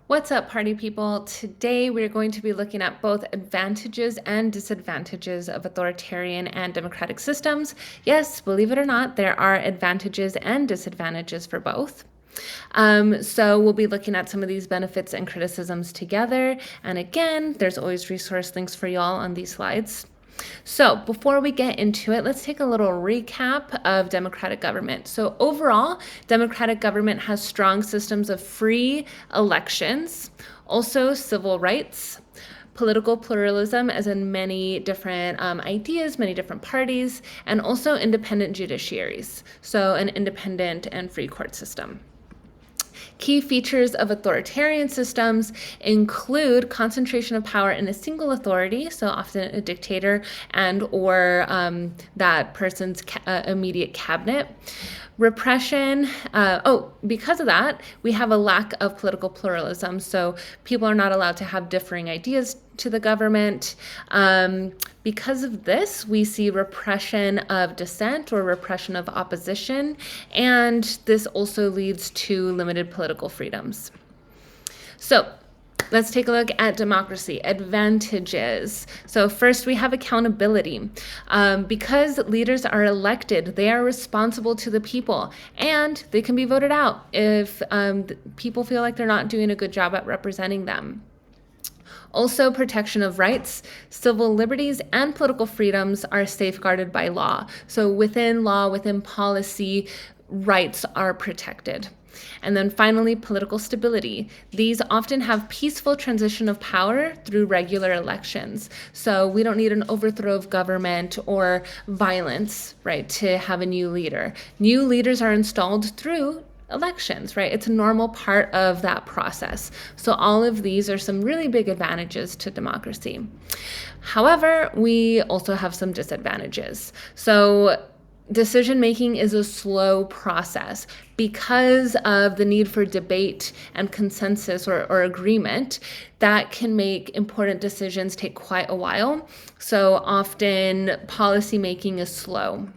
What's up, party people? Today we're going to be looking at both advantages and disadvantages of authoritarian and democratic systems. Yes, believe it or not, there are advantages and disadvantages for both. So we'll be looking at some of these benefits and criticisms together. And again, there's always resource links for y'all on these slides. So before we get into it, let's take a little recap of democratic government. So overall, democratic government has strong systems of free elections, also civil rights, political pluralism, as in many different ideas, many different parties, and also independent judiciaries. So an independent and free court system. Key features of authoritarian systems include concentration of power in a single authority, so often a dictator and or that person's immediate cabinet. Repression, because of that, we have a lack of political pluralism. So people are not allowed to have differing ideas to the government. Because of this, we see repression of dissent or repression of opposition, and this also leads to limited political freedoms. So let's take a look at democracy. Advantages. So first, we have accountability. Because leaders are elected, they are responsible to the people, and they can be voted out if people feel like they're not doing a good job at representing them. Also, protection of rights, civil liberties, and political freedoms are safeguarded by law. So within law, within policy, rights are protected. And then finally, political stability. These often have peaceful transition of power through regular elections. So we don't need an overthrow of government or violence, right, to have a new leader. New leaders are installed through elections, right? It's a normal part of that process. So all of these are some really big advantages to democracy. However, we also have some disadvantages. So decision making is a slow process because of the need for debate and consensus or agreement. That can make important decisions take quite a while. So often policy making is slow.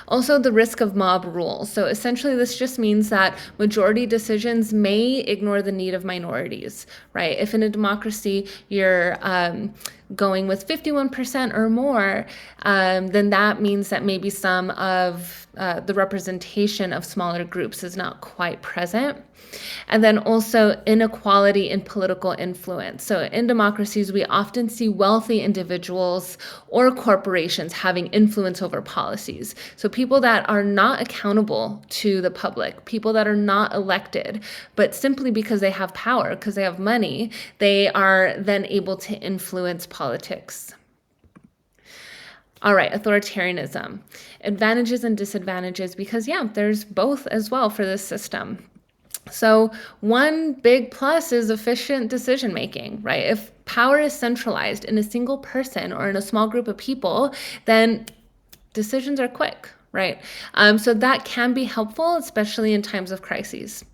Also, the risk of mob rule. So essentially, this just means that majority decisions may ignore the need of minorities, right? If in a democracy you're going with 51% or more, then that means that maybe some of the representation of smaller groups is not quite present. And then also inequality in political influence. So in democracies, we often see wealthy individuals or corporations having influence over policies. So people that are not accountable to the public, people that are not elected, but simply because they have power, because they have money, they are then able to influence politics. All right, authoritarianism. Advantages and disadvantages, because there's both as well for this system. So one big plus is efficient decision making, right? If power is centralized in a single person or in a small group of people, then decisions are quick, right? So that can be helpful, especially in times of crises.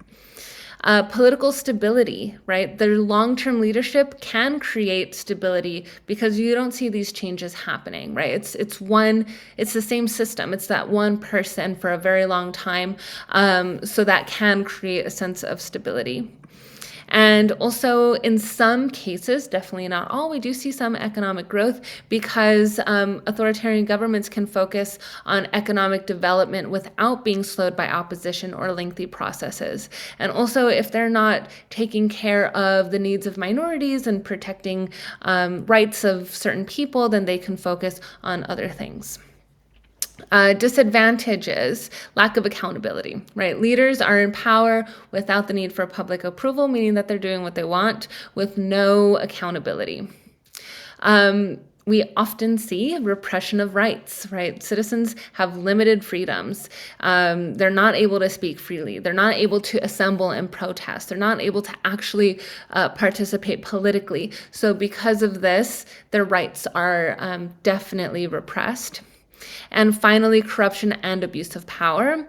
Political stability, right? Their long-term leadership can create stability because you don't see these changes happening, right? It's the same system. It's that one person for a very long time. So that can create a sense of stability. And also in some cases, definitely not all, we do see some economic growth because authoritarian governments can focus on economic development without being slowed by opposition or lengthy processes. And also if they're not taking care of the needs of minorities and protecting rights of certain people, then they can focus on other things. Disadvantages, lack of accountability, right? Leaders are in power without the need for public approval, meaning that they're doing what they want with no accountability. We often see repression of rights, right? Citizens have limited freedoms. They're not able to speak freely. They're not able to assemble and protest. They're not able to actually participate politically. So because of this, their rights are definitely repressed. And finally, corruption and abuse of power.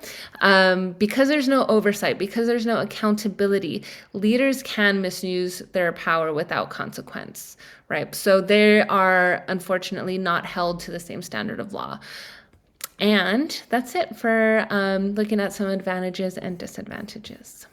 Because there's no oversight, because there's no accountability, leaders can misuse their power without consequence, right? So they are unfortunately not held to the same standard of law. And that's it for looking at some advantages and disadvantages.